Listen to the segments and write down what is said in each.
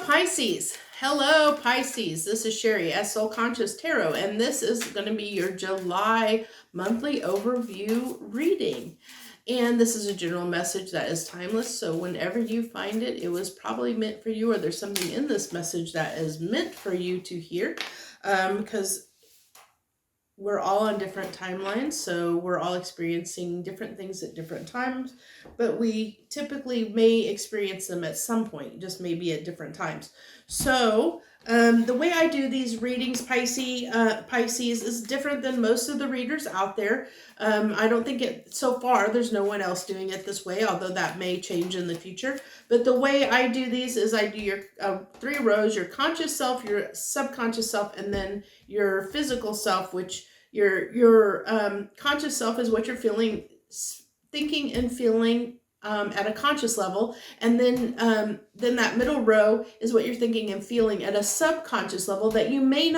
Pisces. Hello, Pisces. This is Sherry at Soul Conscious Tarot, and this is going to be your July monthly overview reading. And this is a general message that is timeless, so whenever you find it, it was probably meant for you, or there's something in this message that is meant for you to hear, because we're all on different timelines, so we're all experiencing different things at different times, but we typically may experience them at some point, just maybe at different times. So the way I do these readings, Pisces, is different than most of the readers out there. I don't think so far, there's no one else doing it this way, although that may change in the future. But the way I do these is I do your 3 rows, your conscious self, your subconscious self, and then your physical self, which your conscious self is what you're feeling, thinking and feeling at a conscious level, and then that middle row is what you're thinking and feeling at a subconscious level that you may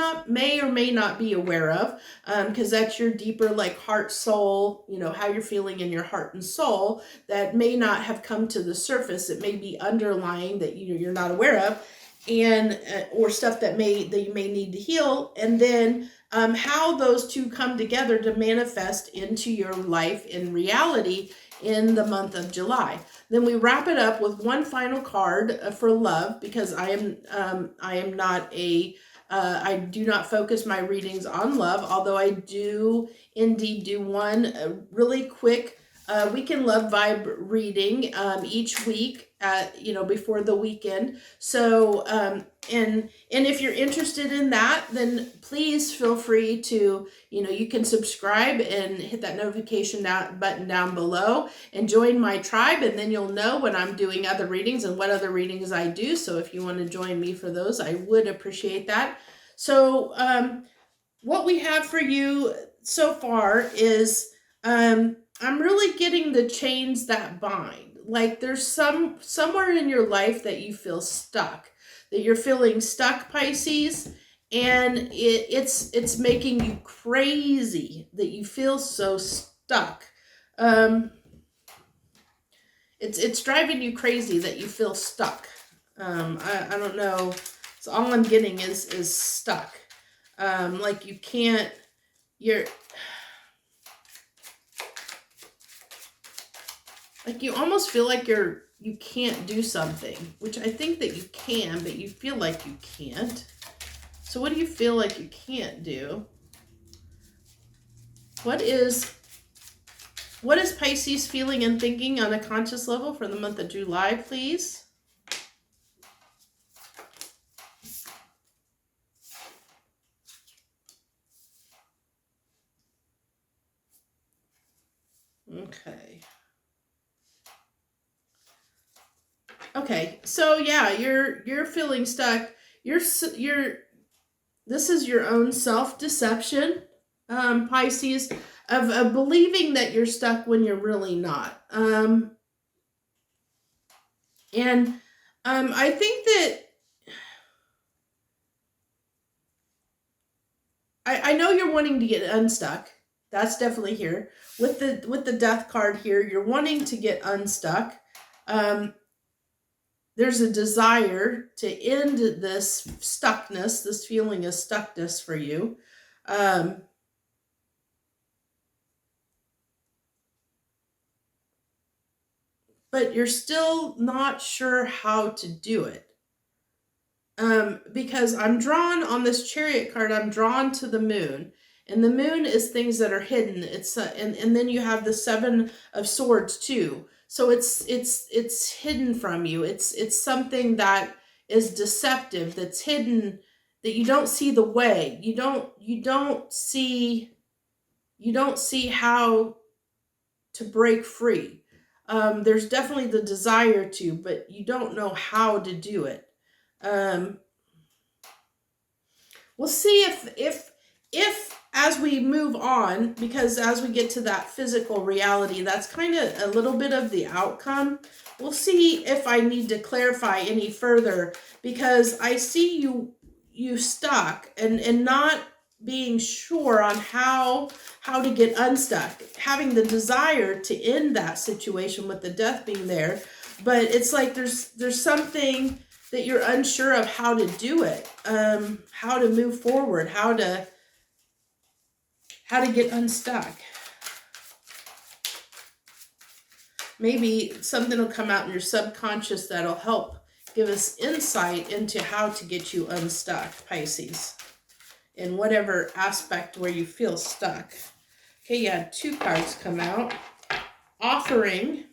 or may not be aware of, because that's your deeper, like, heart, soul, how you're feeling in your heart and soul that may not have come to the surface. It may be underlying that you're not aware of, and or stuff that you may need to heal, and then how those two come together to manifest into your life in reality in the month of July. Then we wrap it up with one final card for love, because I am not I do not focus my readings on love, although I do indeed do one really quick weekend love vibe reading each week before the weekend. So and if you're interested in that, then please feel free to, you can subscribe and hit that notification button down below and join my tribe, and then you'll know when I'm doing other readings and what other readings I do. So if you want to join me for those, I would appreciate that. So what we have for you so far is I'm really getting the chains that bind. Like, there's somewhere in your life that you feel stuck, that you're feeling stuck, Pisces, and it's making you crazy that you feel so stuck. It's driving you crazy that you feel stuck. I don't know. So all I'm getting is stuck. Like you can't. Like you almost feel like you can't do something, which I think that you can, but you feel like you can't. So what do you feel like you can't do? What is Pisces feeling and thinking on a conscious level for the month of July, please? Okay, so yeah, you're feeling stuck. This is your own self-deception, Pisces, of believing that you're stuck when you're really not. I think that I know you're wanting to get unstuck. That's definitely here. With the death card here, you're wanting to get unstuck. There's a desire to end this stuckness, this feeling of stuckness for you. But you're still not sure how to do it. Because I'm drawn on this Chariot card, I'm drawn to the moon. And the moon is things that are hidden. It's and then you have the 7 of Swords too. So it's hidden from you. It's something that is deceptive, that's hidden, that you don't see the way. You don't see how to break free. There's definitely the desire to, but you don't know how to do it. We'll see if as we move on, because as we get to that physical reality, that's kind of a little bit of the outcome. We'll see if I need to clarify any further, because I see you stuck and not being sure on how to get unstuck, having the desire to end that situation with the death being there, but it's like there's something that you're unsure of how to do it, how to move forward, how to get unstuck. Maybe something will come out in your subconscious that'll help give us insight into how to get you unstuck, Pisces, in whatever aspect where you feel stuck. Okay, you had 2 cards come out. Offering.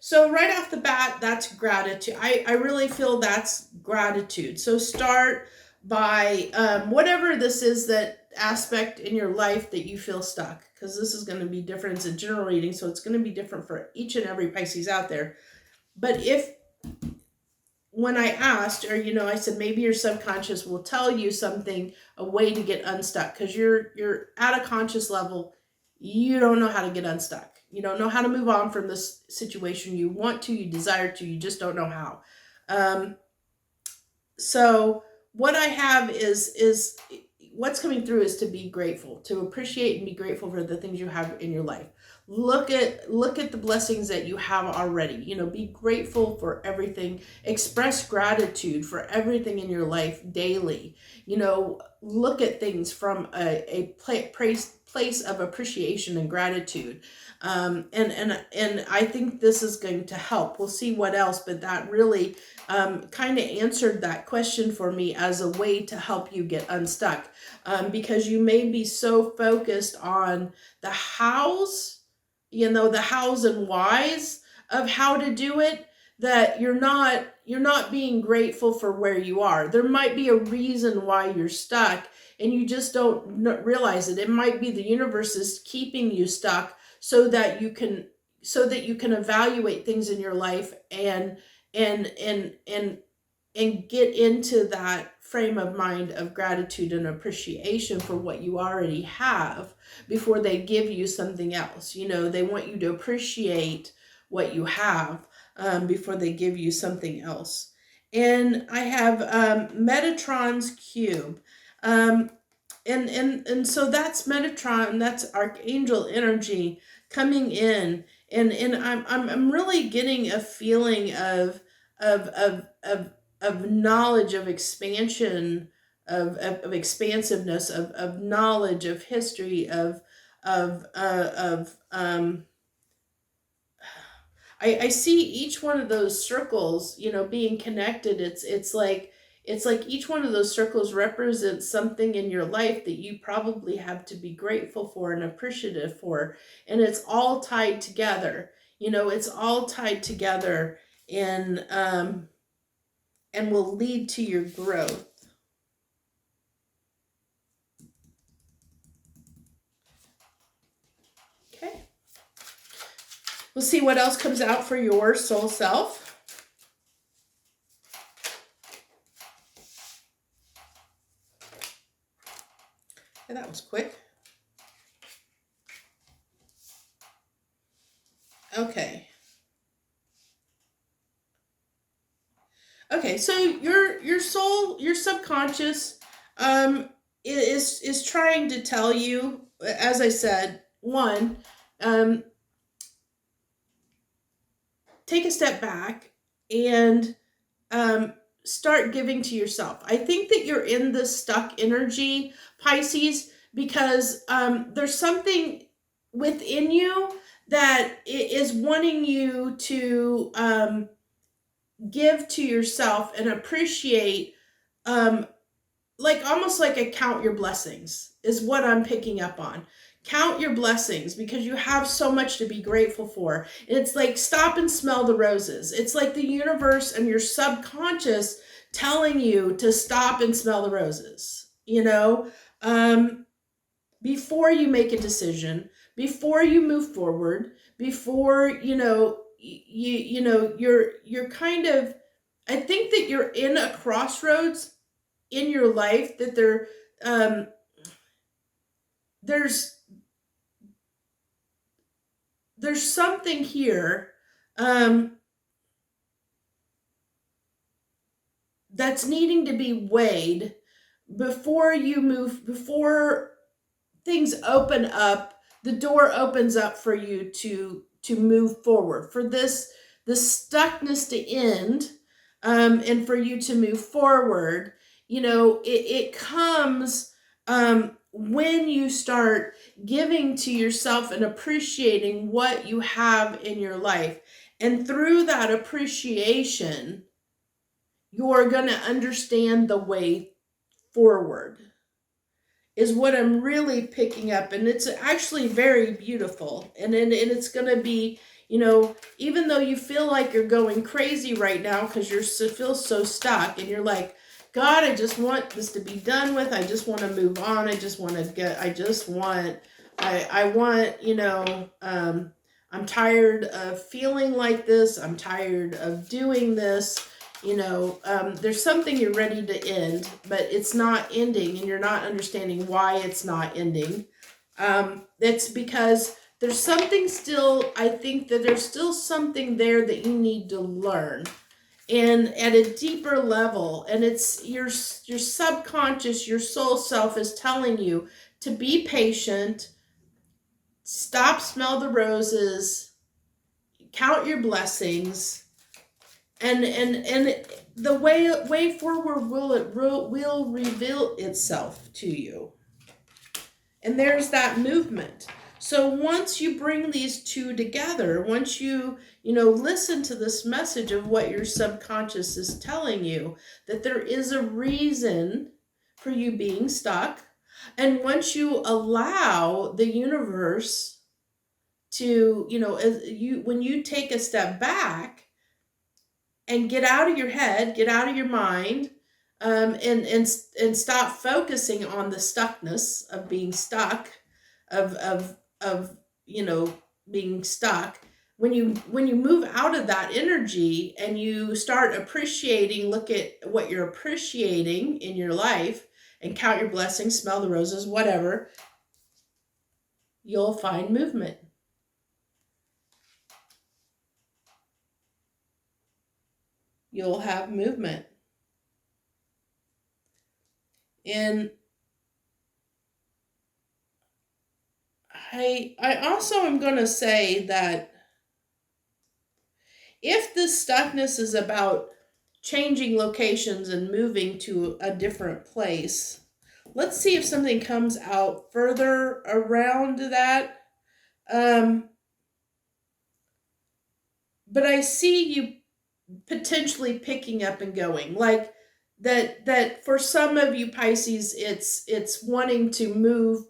So right off the bat, that's gratitude. I really feel that's gratitude. So start by whatever this is, that aspect in your life that you feel stuck, because this is going to be different. It's a general reading, so it's going to be different for each and every Pisces out there. But when I asked, or I said maybe your subconscious will tell you something, a way to get unstuck, because you're at a conscious level, you don't know how to get unstuck. You don't know how to move on from this situation. You want to, you desire to, you just don't know how. So what I have is what's coming through is to be grateful, to appreciate and be grateful for the things you have in your life. Look at the blessings that you have already. Be grateful for everything. Express gratitude for everything in your life daily. Look at things from a place of appreciation and gratitude. And I think this is going to help. We'll see what else, but that really kind of answered that question for me as a way to help you get unstuck. Because you may be so focused on the hows, the hows and whys of how to do it, that you're not being grateful for where you are. There might be a reason why you're stuck and you just don't realize it. It might be the universe is keeping you stuck so that you can evaluate things in your life and get into that frame of mind of gratitude and appreciation for what you already have before they give you something else. They want you to appreciate what you have before they give you something else. And I have Metatron's cube. And so that's Metatron, that's Archangel energy coming in, and I'm really getting a feeling of knowledge, of expansion, of expansiveness, of knowledge, of history, I see each one of those circles, being connected. It's like each one of those circles represents something in your life that you probably have to be grateful for and appreciative for. And it's all tied together. It's all tied together and will lead to your growth. Okay. We'll see what else comes out for your soul self. Okay, that was quick. Okay. Okay, so your soul, your subconscious, is trying to tell you, as I said, one, take a step back and start giving to yourself. I think that you're in the stuck energy, Pisces, because there's something within you that is wanting you to give to yourself and appreciate, almost like a count your blessings is what I'm picking up on. Count your blessings, because you have so much to be grateful for. It's like stop and smell the roses. It's like the universe and your subconscious telling you to stop and smell the roses, before you make a decision, before you move forward, before, you're kind of, I think that you're in a crossroads in your life, that there's something here that's needing to be weighed before you move, before things open up, the door opens up for you to move forward, for the stuckness to end, and for you to move forward. It comes when you start giving to yourself and appreciating what you have in your life. And through that appreciation, you're going to understand the way forward, is what I'm really picking up. And it's actually very beautiful. And it's going to be, even though you feel like you're going crazy right now because feel so stuck and you're like, God, I just want this to be done with. I just want to move on. I want, I'm tired of feeling like this. I'm tired of doing this. There's something you're ready to end, but it's not ending, and you're not understanding why it's not ending. It's because there's something still, I think that there's still something there that you need to learn, and at a deeper level, and it's your subconscious, your soul self is telling you to be patient, stop, smell the roses, count your blessings, and the way forward will reveal itself to you. And there's that movement. So once you bring these two together, once you listen to this message of what your subconscious is telling you, that there is a reason for you being stuck, and once you allow the universe to, when you take a step back and get out of your head, get out of your mind, and stop focusing on the stuckness of being stuck, of being stuck. When you move out of that energy and you start appreciating, look at what you're appreciating in your life and count your blessings, smell the roses, whatever, you'll find movement. You'll have movement. And I also am going to say that if this stuckness is about changing locations and moving to a different place, let's see if something comes out further around that. But I see you potentially picking up and going, like that for some of you Pisces, it's wanting to move,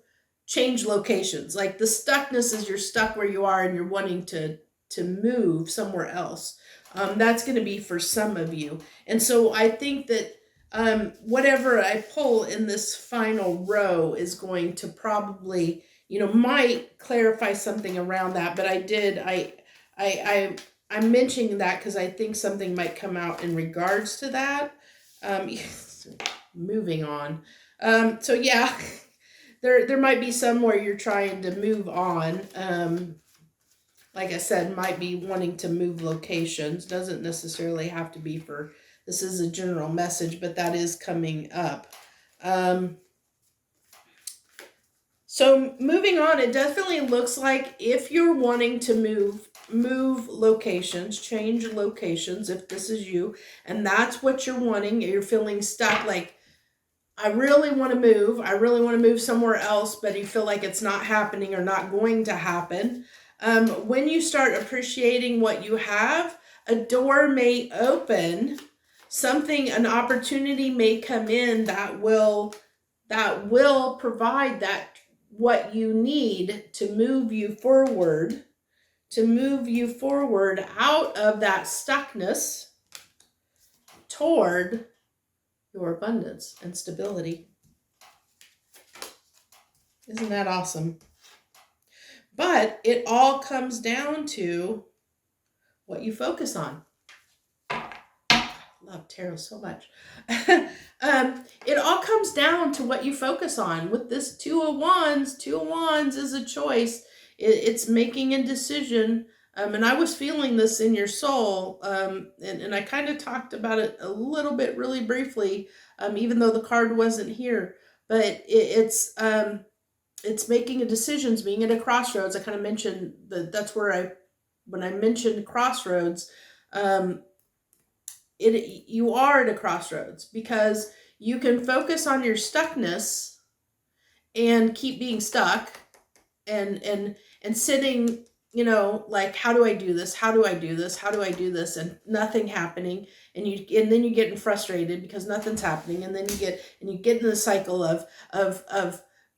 change locations. Like the stuckness is you're stuck where you are and you're wanting to move somewhere else. That's going to be for some of you. And so I think that whatever I pull in this final row is going to probably, might clarify something around that. But I'm mentioning that because I think something might come out in regards to that. Moving on. So yeah, there might be some where you're trying to move on. Like I said, might be wanting to move locations. Doesn't necessarily have to be for, this is a general message, but that is coming up. So moving on, it definitely looks like if you're wanting to move locations, change locations, if this is you, and that's what you're wanting, you're feeling stuck, like, I really want to move somewhere else, but you feel like it's not happening or not going to happen. When you start appreciating what you have, a door may open, an opportunity may come in that will provide that what you need to move you forward out of that stuckness toward your abundance and stability. Isn't that awesome? But it all comes down to what you focus on. I love tarot so much. It all comes down to what you focus on. With this Two of Wands is a choice. It's making a decision. And I was feeling this in your soul. And I kind of talked about it a little bit really briefly, even though the card wasn't here. But it's making a decision, being at a crossroads. I kind of mentioned that's where when I mentioned crossroads, you are at a crossroads, because you can focus on your stuckness and keep being stuck and sitting, like, how do I do this? How do I do this? How do I do this? And nothing happening. And then you're getting frustrated because nothing's happening. And then you get in the cycle of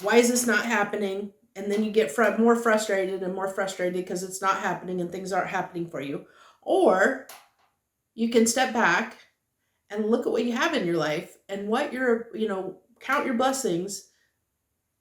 why is this not happening? And then you get more frustrated and more frustrated because it's not happening and things aren't happening for you. Or you can step back and look at what you have in your life and what count your blessings.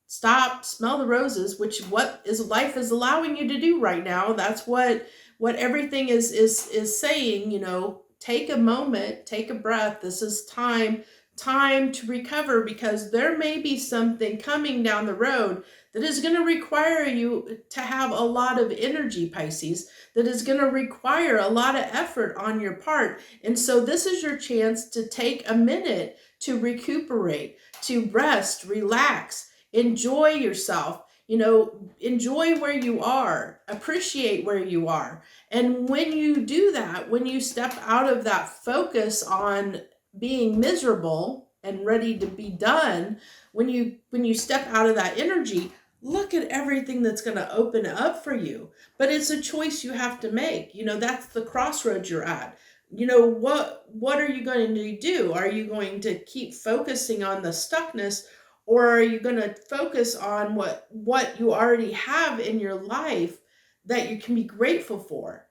Stop, smell the roses, which what is life is allowing you to do right now. That's what everything is saying. Take a moment, take a breath. This is time to recover, because there may be something coming down the road that is going to require you to have a lot of energy, Pisces, that is going to require a lot of effort on your part. And so this is your chance to take a minute to recuperate, to rest, relax, enjoy yourself, enjoy where you are, appreciate where you are. And when you do that, when you step out of that focus on being miserable and ready to be done, when you step out of that energy, look at everything that's going to open up for you. But it's a choice you have to make. That's the crossroads you're at. What are you going to do? Are you going to keep focusing on the stuckness, or are you going to focus on what you already have in your life that you can be grateful for?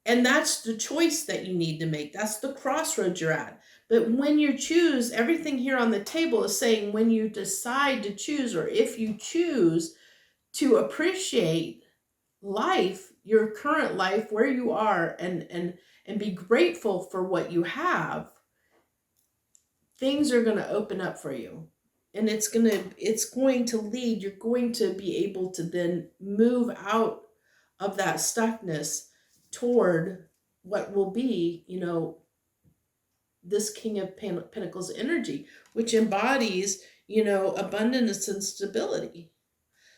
And that's the choice that you need to make. That's the crossroads you're at. But when you choose, everything here on the table is saying, when you decide to choose, or if you choose to appreciate life, your current life, where you are, and be grateful for what you have, things are going to open up for you. And it's going to lead, you're going to be able to then move out of that stuckness toward what will be, this King of Pentacles energy, which embodies, abundance and stability.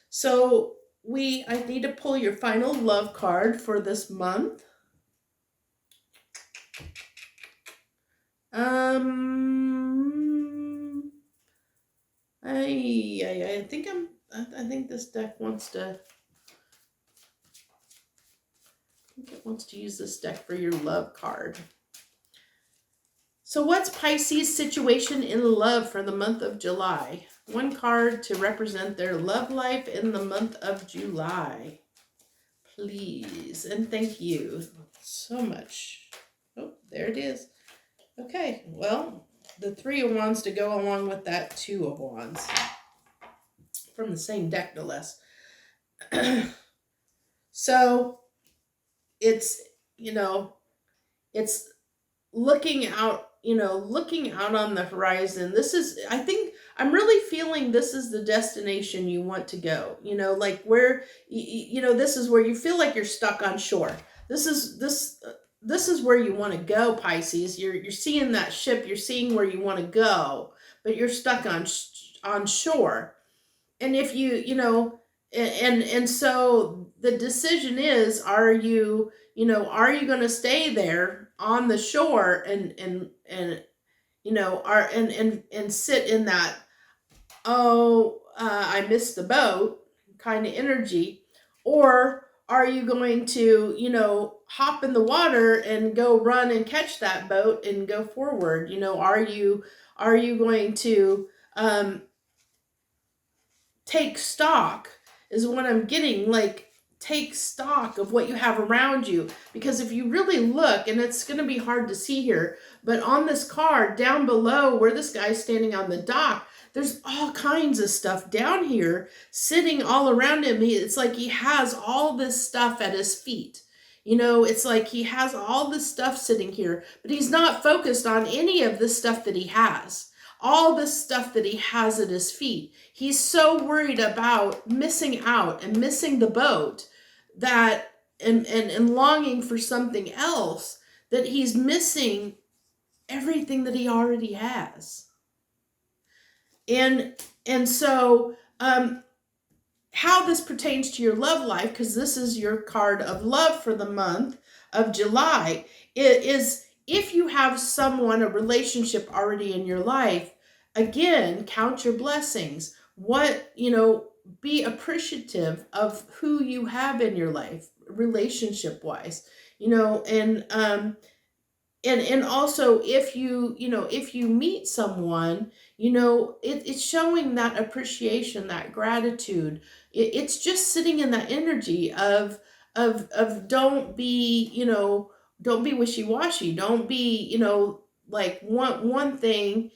So I need to pull your final love card for this month. I think this deck wants to. I think it wants to use this deck for your love card. So what's Pisces' situation in love for the month of July? One card to represent their love life in the month of July. Please, and thank you so much. Oh, there it is. Okay, well, the Three of Wands to go along with that Two of Wands. From the same deck, no less. So it's, it's looking out on the horizon. I'm really feeling this is the destination you want to go. Like where, this is where you feel like you're stuck on shore. This is where you want to go, Pisces. You're seeing that ship. You're seeing where you want to go, but you're stuck on shore. And if and so the decision is, are you going to stay there on the shore and sit in that, I missed the boat kind of energy, or are you going to, hop in the water and go run and catch that boat and go forward? Are you going to, take stock is what I'm getting, like take stock of what you have around you. Because if you really look, and it's going to be hard to see here, but on this card down below where this guy's standing on the dock, there's all kinds of stuff down here sitting all around him. It's like he has all this stuff at his feet. It's like he has all this stuff sitting here, but he's not focused on any of the stuff that he has. All this stuff that he has at his feet. He's so worried about missing out and missing the boat that and longing for something else, that he's missing everything that he already has. And so how this pertains to your love life, because this is your card of love for the month of July, it is if you have someone, a relationship already in your life, again, count your blessings. What, be appreciative of who you have in your life, relationship wise, and also if you meet someone, it's showing that appreciation, that gratitude. It's just sitting in that energy of don't be wishy-washy. Don't be, like one thing,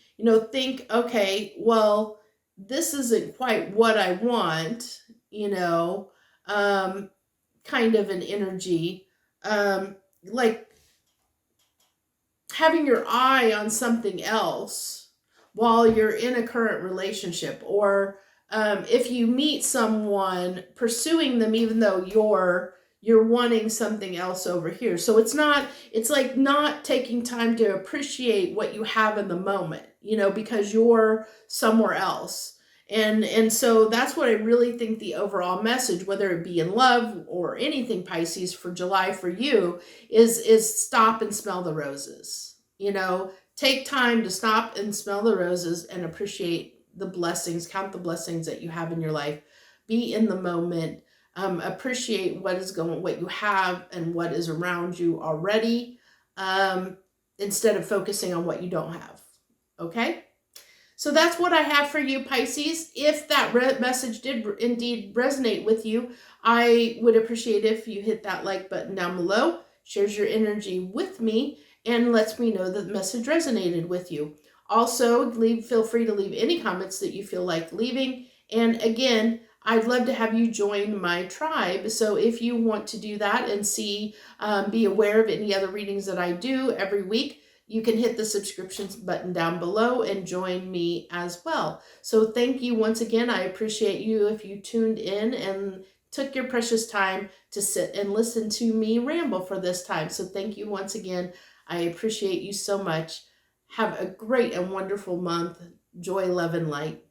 think, okay, well, this isn't quite what I want, um kind of an energy, like having your eye on something else while you're in a current relationship, or if you meet someone, pursuing them even though you're wanting something else over here. So it's like not taking time to appreciate what you have in the moment, because you're somewhere else. And so that's what I really think the overall message, whether it be in love or anything, Pisces, for July for you, is stop and smell the roses. Take time to stop and smell the roses and appreciate the blessings, count the blessings that you have in your life. Be in the moment. Appreciate what you have and what is around you already, instead of focusing on what you don't have. Okay? So that's what I have for you, Pisces. If that message did indeed resonate with you, I would appreciate if you hit that like button down below, shares your energy with me, and lets me know that the message resonated with you. Also, feel free to leave any comments that you feel like leaving. And again, I'd love to have you join my tribe. So if you want to do that and be aware of any other readings that I do every week, you can hit the subscriptions button down below and join me as well. So thank you once again. I appreciate you if you tuned in and took your precious time to sit and listen to me ramble for this time. So thank you once again. I appreciate you so much. Have a great and wonderful month. Joy, love, and light.